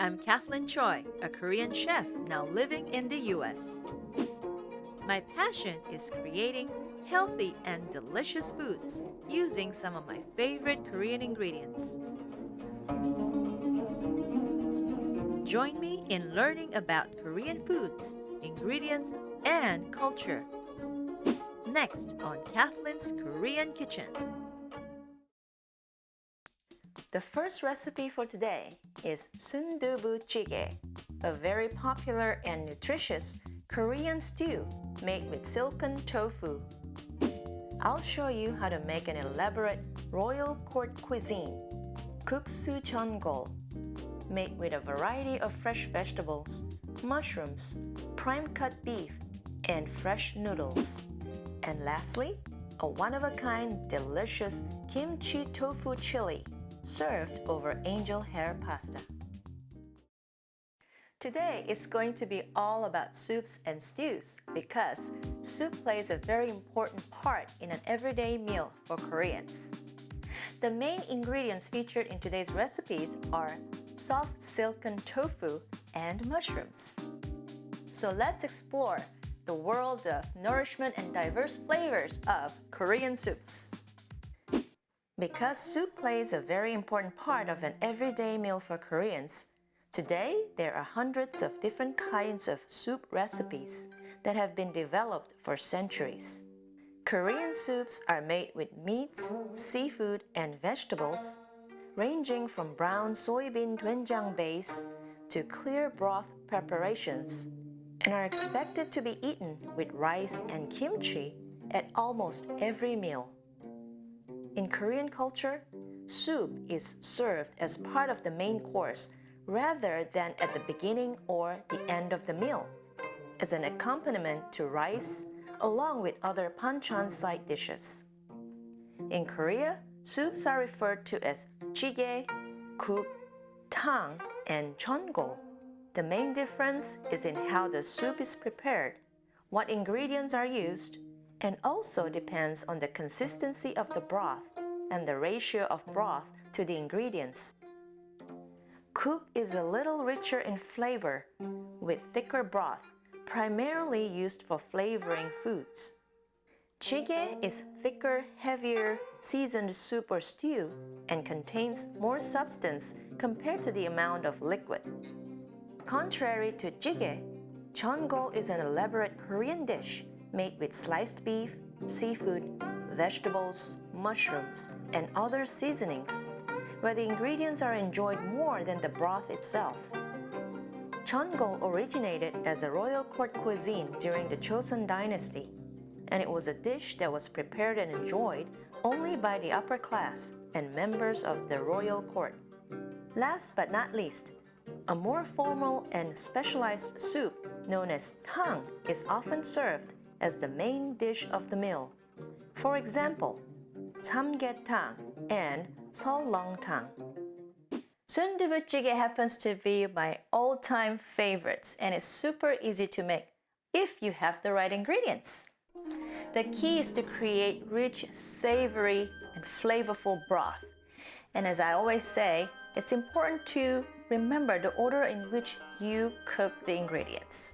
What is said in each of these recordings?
I'm Cathlyn Choi, a Korean chef now living in the US. My passion is creating healthy and delicious foods using some of my favorite Korean ingredients. Join me in learning about Korean foods, ingredients, and culture. Next on Cathlyn's Korean Kitchen. The first recipe for today is Sundubu chiggae, a very popular and nutritious Korean stew made with silken tofu. I'll show you how to make an elaborate royal court cuisine, kuksu chongol, made with a variety of fresh vegetables, mushrooms, prime-cut beef, and fresh noodles. And lastly, a one-of-a-kind delicious kimchi tofu chili served over angel hair pasta. Today is going to be all about soups and stews because soup plays a very important part in an everyday meal for Koreans. The main ingredients featured in today's recipes are soft silken tofu and mushrooms. So let's explore the world of nourishment and diverse flavors of Korean soups. Because soup plays a very important part of an everyday meal for Koreans, today there are hundreds of different kinds of soup recipes that have been developed for centuries. Korean soups are made with meats, seafood, and vegetables, ranging from brown soybean doenjang base to clear broth preparations, and are expected to be eaten with rice and kimchi at almost every meal. In Korean culture, soup is served as part of the main course rather than at the beginning or the end of the meal, as an accompaniment to rice along with other banchan side dishes. In Korea, soups are referred to as chiggae, guk, tang, and chongol. The main difference is in how the soup is prepared, what ingredients are used, and also depends on the consistency of the broth and the ratio of broth to the ingredients. Guk is a little richer in flavor, with thicker broth, primarily used for flavoring foods. Chiggae is thicker, heavier, seasoned soup or stew and contains more substance compared to the amount of liquid. Contrary to jjigae, chongol is an elaborate Korean dish made with sliced beef, seafood, vegetables, mushrooms, and other seasonings, where the ingredients are enjoyed more than the broth itself. Chongol originated as a royal court cuisine during the Joseon dynasty, and it was a dish that was prepared and enjoyed only by the upper class and members of the royal court. Last but not least, a more formal and specialized soup known as tang is often served as the main dish of the meal. For example, samgyetang and seollongtang. Sundubu jjigae happens to be my all-time favorites and it's super easy to make if you have the right ingredients. The key is to create rich, savory, and flavorful broth. And as I always say, it's important to remember the order in which you cook the ingredients.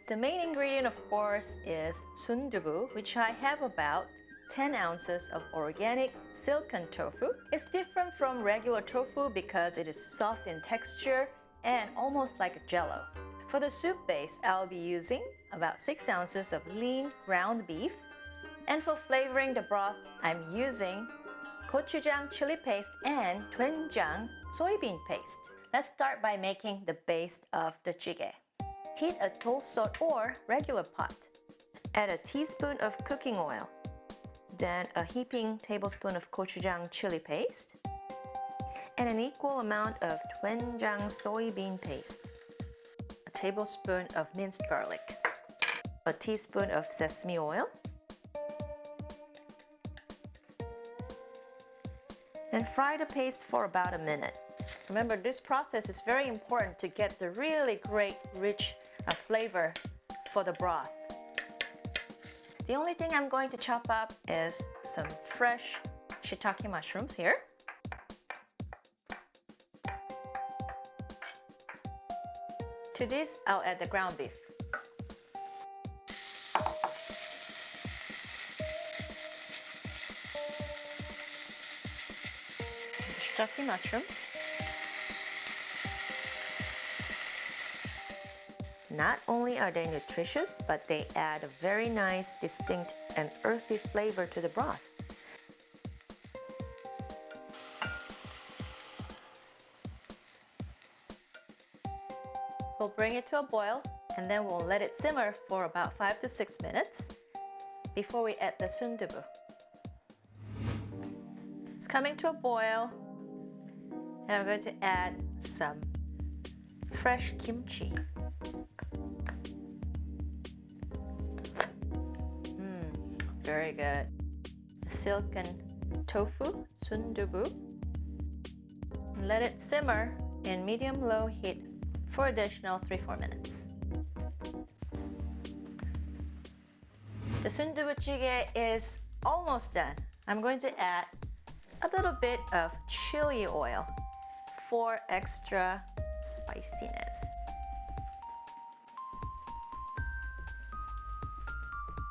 The main ingredient, of course, is sundubu, which I have about 10 ounces of organic silken tofu. It's different from regular tofu because it is soft in texture and almost like a jello. For the soup base, I'll be using about 6 ounces of lean ground beef. And for flavoring the broth, I'm using gochujang chili paste and doenjang soybean paste. Let's start by making the base of the chiggae. Heat a toast or regular pot. Add a teaspoon of cooking oil, then a heaping tablespoon of gochujang chili paste, and an equal amount of doenjang soybean paste, a tablespoon of minced garlic, a teaspoon of sesame oil, and fry the paste for about a minute. Remember, this process is very important to get the really great, rich flavor for the broth. The only thing I'm going to chop up is some fresh shiitake mushrooms here. To this, I'll add the ground beef. Stuffy mushrooms. Not only are they nutritious, but they add a very nice, distinct, and earthy flavor to the broth. We'll bring it to a boil, and then we'll let it simmer for about 5 to 6 minutes before we add the sundubu. It's coming to a boil, and I'm going to add some fresh kimchi. Very good. Silken tofu, sundubu. Let it simmer in medium-low heat for additional 3-4 minutes. The sundubu chiggae is almost done. I'm going to add a little bit of chili oil for extra spiciness.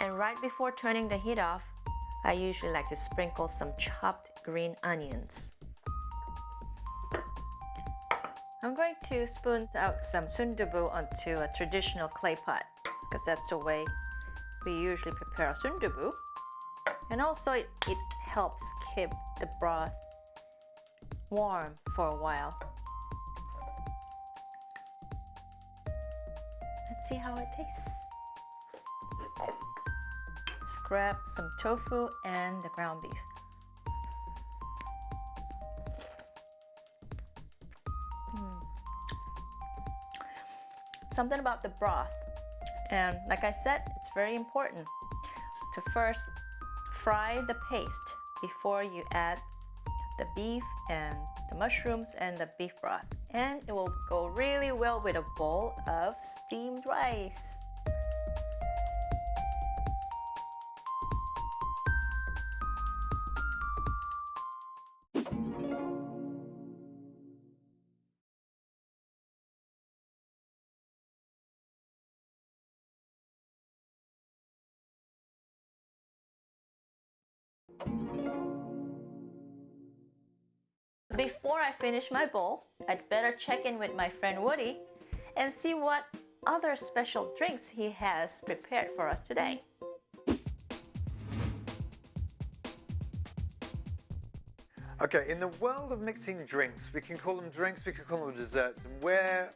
And right before turning the heat off, I usually like to sprinkle some chopped green onions. I'm going to spoon out some sundubu onto a traditional clay pot because that's the way we usually prepare our sundubu. And also it helps keep the broth warm for a while. Let's see how it tastes. Grab some tofu and the ground beef. Something about the broth, and like I said, it's very important to first fry the paste before you add the beef and the mushrooms and the beef broth, and it will go really well with a bowl of steamed rice. Before I finish my bowl, I'd better check in with my friend Woody and see what other special drinks he has prepared for us today. Okay, in the world of mixing drinks, we can call them drinks, we can call them desserts, and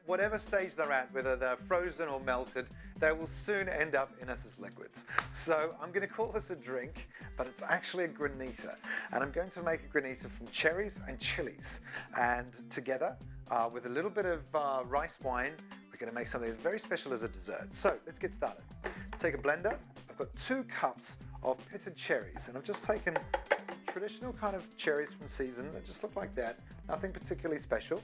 whatever stage they're at, whether they're frozen or melted, they will soon end up in us as liquids. So I'm going to call this a drink, but it's actually a granita. And I'm going to make a granita from cherries and chilies. And together, with a little bit of rice wine, we're going to make something that's very special as a dessert. So let's get started. Take a blender. I've got 2 cups of pitted cherries, and I've just taken traditional kind of cherries from season that just look like that, nothing particularly special.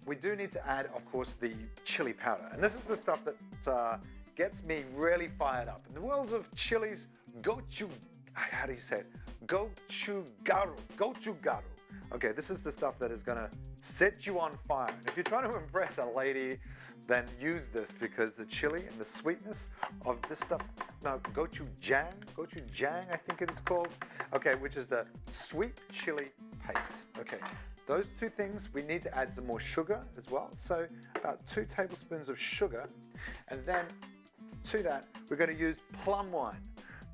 We do need to add, of course, the chili powder, and this is the stuff that gets me really fired up. In the world of chilies, how do you say it? Gochugaru. Okay, this is the stuff that is gonna set you on fire. And if you're trying to impress a lady, then use this, because the chili and the sweetness of this stuff, gochujang, I think it is called. Okay, which is the sweet chili paste. Okay, those 2 things, we need to add some more sugar as well. So about 2 tablespoons of sugar. And then to that, we're going to use plum wine.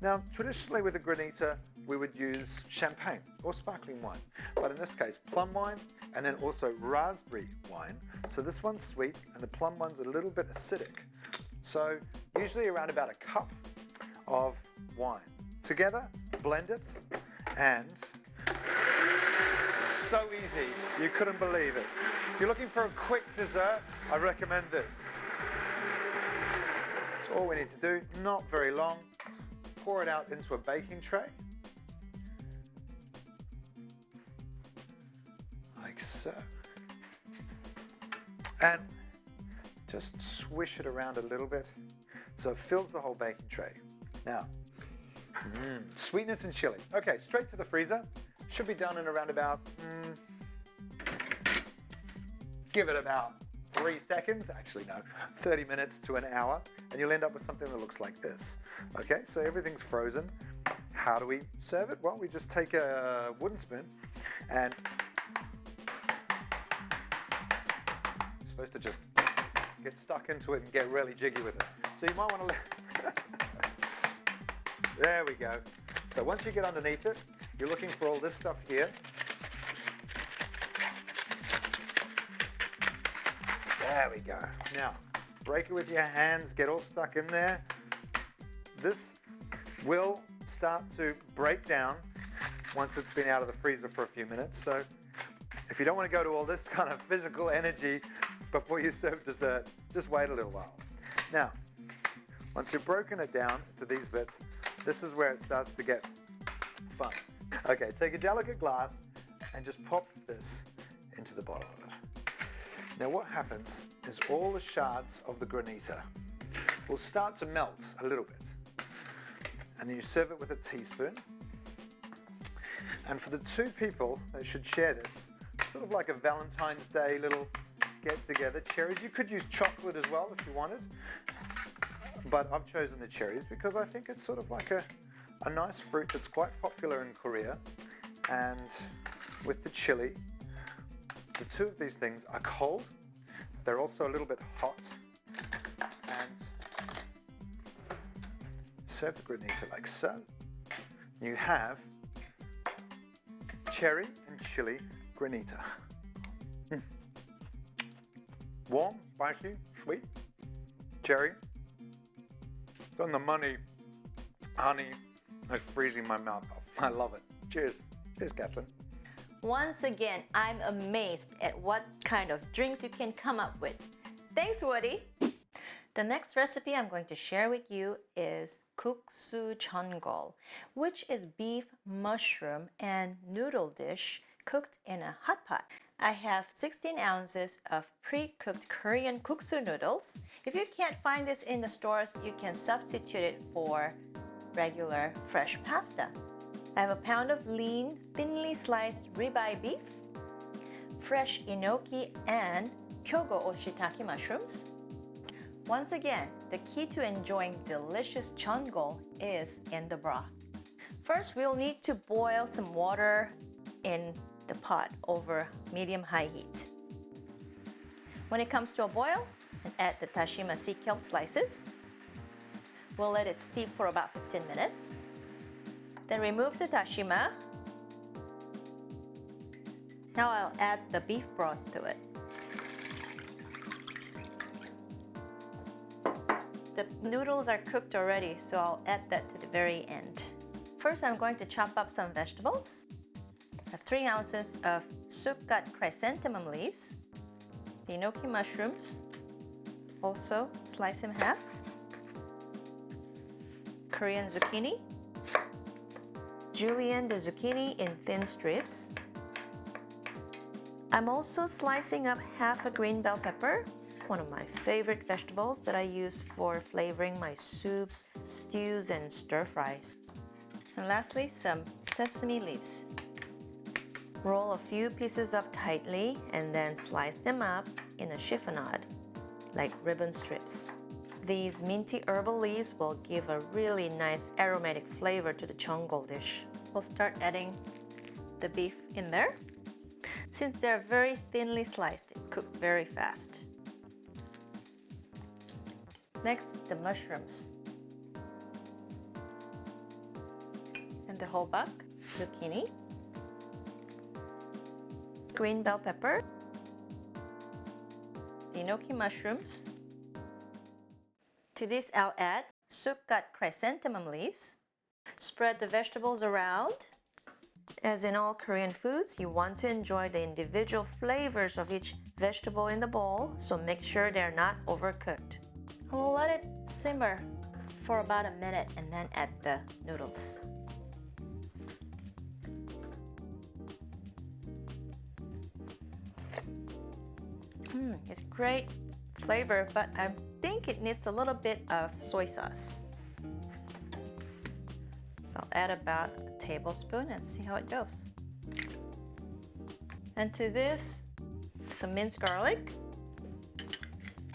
Now, traditionally with a granita, we would use champagne or sparkling wine. But in this case, plum wine, and then also raspberry wine. So this one's sweet, and the plum one's a little bit acidic. So usually around about a cup of wine. Together, blend it, and it's so easy, you couldn't believe it. If you're looking for a quick dessert, I recommend this. It's all we need to do, not very long. Pour it out into a baking tray. Like so. And just swish it around a little bit so it fills the whole baking tray. Now, sweetness and chili. Okay, straight to the freezer. Should be done in around about, give it about 3 seconds, actually no, 30 minutes to an hour, and you'll end up with something that looks like this. Okay, so everything's frozen. How do we serve it? Well, we just take a wooden spoon and you're supposed to just get stuck into it and get really jiggy with it. So you might want to there we go. So once you get underneath it, you're looking for all this stuff here. There we go. Now, break it with your hands, get all stuck in there. This will start to break down once it's been out of the freezer for a few minutes. So if you don't want to go to all this kind of physical energy before you serve dessert, just wait a little while. Now, once you've broken it down to these bits, this is where it starts to get fun. Okay, take a delicate glass and just pop this into the bottom of it. Now what happens is all the shards of the granita will start to melt a little bit. And then you serve it with a teaspoon. And for the 2 people that should share this, sort of like a Valentine's Day little get together, cherries. You could use chocolate as well if you wanted. But I've chosen the cherries because I think it's sort of like a nice fruit that's quite popular in Korea. And with the chili, the 2 of these things are cold. They're also a little bit hot. And serve the granita like so. You have cherry and chili granita. Warm, spicy, sweet, cherry. It's on the money, honey. It's freezing my mouth off. I love it. Cheers. Cheers, Cathlyn. Once again, I'm amazed at what kind of drinks you can come up with. Thanks, Woody. The next recipe I'm going to share with you is kuksu chongol, which is beef, mushroom, and noodle dish cooked in a hot pot. I have 16 ounces of pre-cooked Korean kuksu noodles. If you can't find this in the stores, you can substitute it for regular fresh pasta. I have a pound of lean, thinly sliced ribeye beef, fresh enoki and kyogo or shiitake mushrooms. Once again, the key to enjoying delicious chongol is in the broth. First, we'll need to boil some water in the pot over medium-high heat. When it comes to a boil, add the tashima sea kelp slices. We'll let it steep for about 15 minutes. Then remove the tashima. Now I'll add the beef broth to it. The noodles are cooked already, so I'll add that to the very end. First, I'm going to chop up some vegetables. I have 3 ounces of soup-cut chrysanthemum leaves, the enoki mushrooms, also slice in half, Korean zucchini, julienne the zucchini in thin strips. I'm also slicing up half a green bell pepper, one of my favorite vegetables that I use for flavoring my soups, stews, and stir fries. And lastly, some sesame leaves. Roll a few pieces up tightly and then slice them up in a chiffonade, like ribbon strips. These minty herbal leaves will give a really nice aromatic flavor to the chongol dish. We'll start adding the beef in there. Since they're very thinly sliced, it cooks very fast. Next, the mushrooms. And the whole bok, zucchini, green bell pepper, the enoki mushrooms. To this, I'll add soup-cut chrysanthemum leaves. Spread the vegetables around. As in all Korean foods, you want to enjoy the individual flavors of each vegetable in the bowl, so make sure they're not overcooked. We'll let it simmer for about a minute and then add the noodles. It's great flavor, but I think it needs a little bit of soy sauce. So I'll add about a tablespoon and see how it goes. And to this, some minced garlic,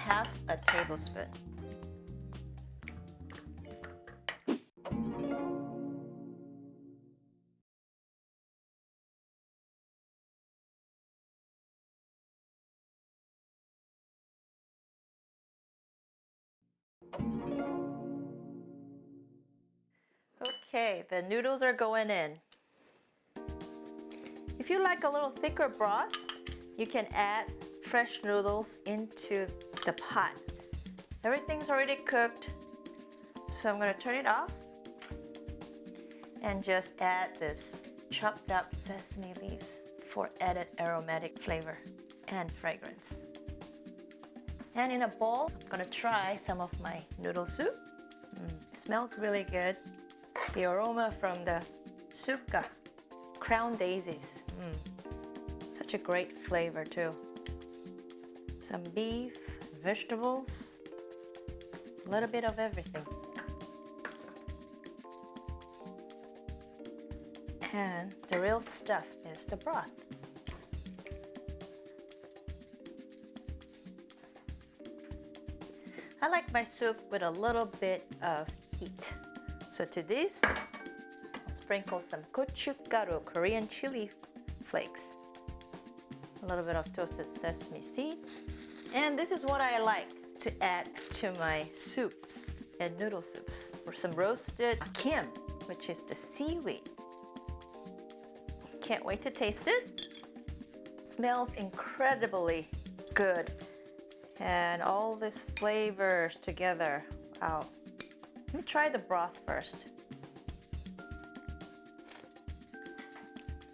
half a tablespoon. Okay, the noodles are going in. If you like a little thicker broth, you can add fresh noodles into the pot. Everything's already cooked, so I'm going to turn it off and just add this chopped up sesame leaves for added aromatic flavor and fragrance. And in a bowl, I'm going to try some of my noodle soup. Smells really good. The aroma from the suka, crown daisies. Such a great flavor too. Some beef, vegetables, a little bit of everything. And the real stuff is the broth. I like my soup with a little bit of heat. So to this, I'll sprinkle some gochugaru, Korean chili flakes, a little bit of toasted sesame seeds, and this is what I like to add to my soups and noodle soups. Or some roasted kim, which is the seaweed. Can't wait to taste it. Smells incredibly good. And all these flavors together. Wow. Let me try the broth first.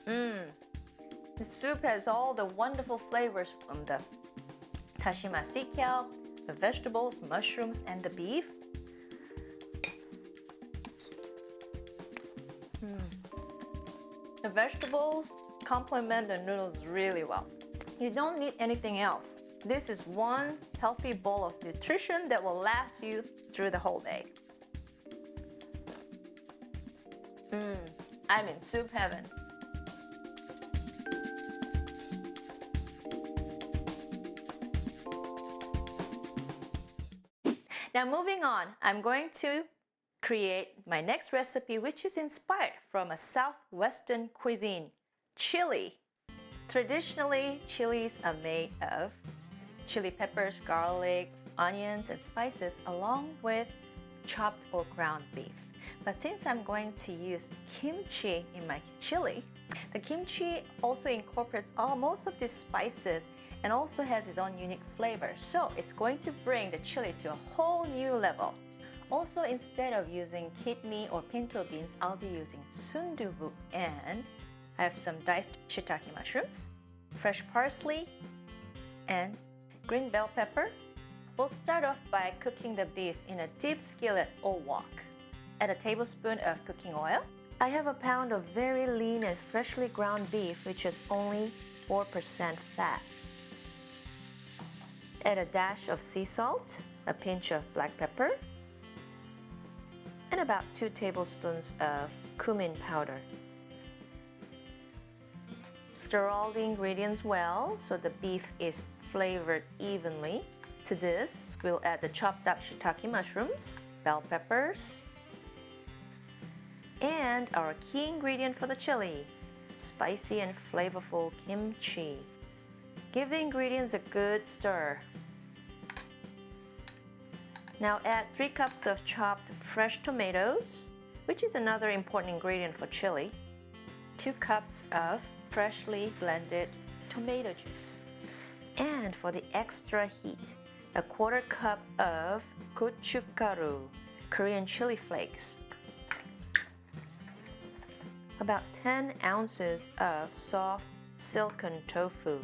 The soup has all the wonderful flavors from the Tashima sea cow, the vegetables, mushrooms, and the beef. The vegetables complement the noodles really well. You don't need anything else. This is one healthy bowl of nutrition that will last you through the whole day. I'm in soup heaven. Now moving on, I'm going to create my next recipe, which is inspired from a southwestern cuisine, chili. Traditionally, chilies are made of chili peppers, garlic, onions, and spices, along with chopped or ground beef. But since I'm going to use kimchi in my chili, the kimchi also incorporates most of these spices and also has its own unique flavor. So it's going to bring the chili to a whole new level. Also, instead of using kidney or pinto beans, I'll be using sundubu, and I have some diced shiitake mushrooms, fresh parsley, and green bell pepper. We'll start off by cooking the beef in a deep skillet or wok. Add a tablespoon of cooking oil. I have a pound of very lean and freshly ground beef, which is only 4% fat. Add a dash of sea salt, a pinch of black pepper, and about 2 tablespoons of cumin powder. Stir all the ingredients well so the beef is flavored evenly. To this, we'll add the chopped up shiitake mushrooms, bell peppers, and our key ingredient for the chili, spicy and flavorful kimchi. Give the ingredients a good stir. Now add 3 cups of chopped fresh tomatoes, which is another important ingredient for chili, 2 cups of freshly blended tomato juice, and for the extra heat, a 1/4 cup of gochugaru, Korean chili flakes, about 10 ounces of soft silken tofu.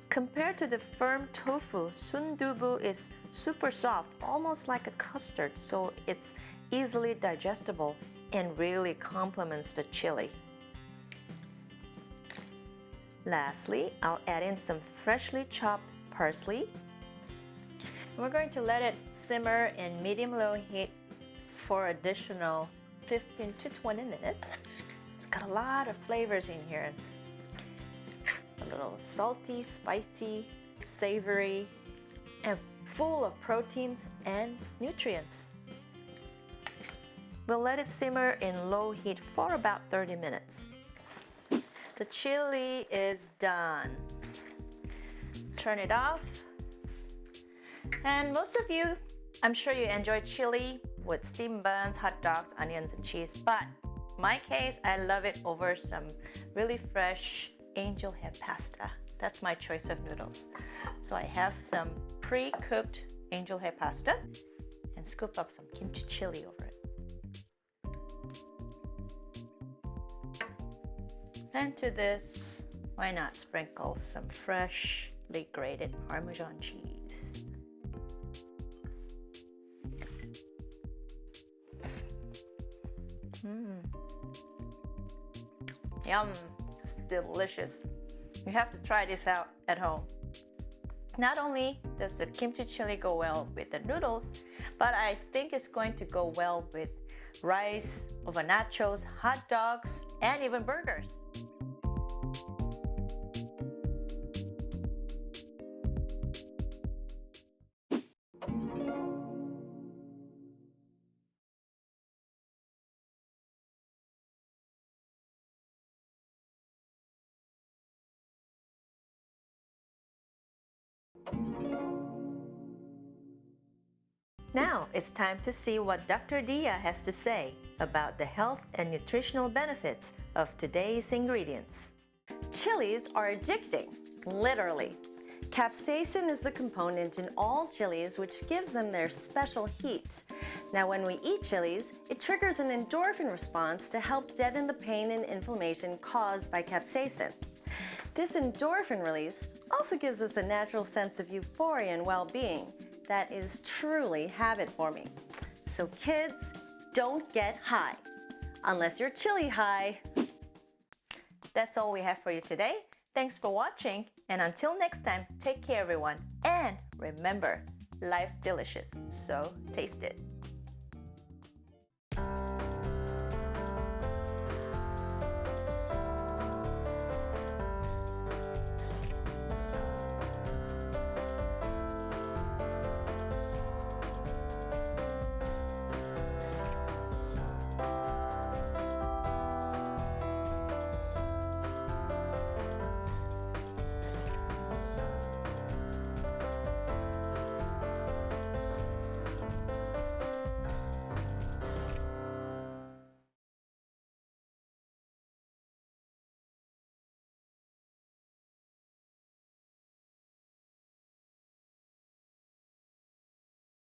Compared to the firm tofu, sundubu is super soft, almost like a custard, so it's easily digestible and really complements the chili. Lastly, I'll add in some freshly chopped parsley. We're going to let it simmer in medium-low heat for additional 15 to 20 minutes. It's got a lot of flavors in here. A little salty, spicy, savory, and full of proteins and nutrients. We'll let it simmer in low heat for about 30 minutes. The chili is done. Turn it off. And most of you, I'm sure you enjoy chili with steamed buns, hot dogs, onions, and cheese. But in my case, I love it over some really fresh angel hair pasta. That's my choice of noodles. So I have some pre-cooked angel hair pasta and scoop up some kimchi chili over it. And to this, why not sprinkle some freshly grated Parmesan cheese. Yum, it's delicious. You have to try this out at home. Not only does the kimchi chili go well with the noodles, but I think it's going to go well with rice, over nachos, hot dogs, and even burgers. Now it's time to see what Dr. Dia has to say about the health and nutritional benefits of today's ingredients. Chilies are addicting, literally. Capsaicin is the component in all chilies which gives them their special heat. Now when we eat chilies, it triggers an endorphin response to help deaden the pain and inflammation caused by capsaicin. This endorphin release also gives us a natural sense of euphoria and well-being that is truly habit-forming. So kids, don't get high, unless you're chili high. That's all we have for you today. Thanks for watching, and until next time, take care everyone. And remember, life's delicious, so taste it.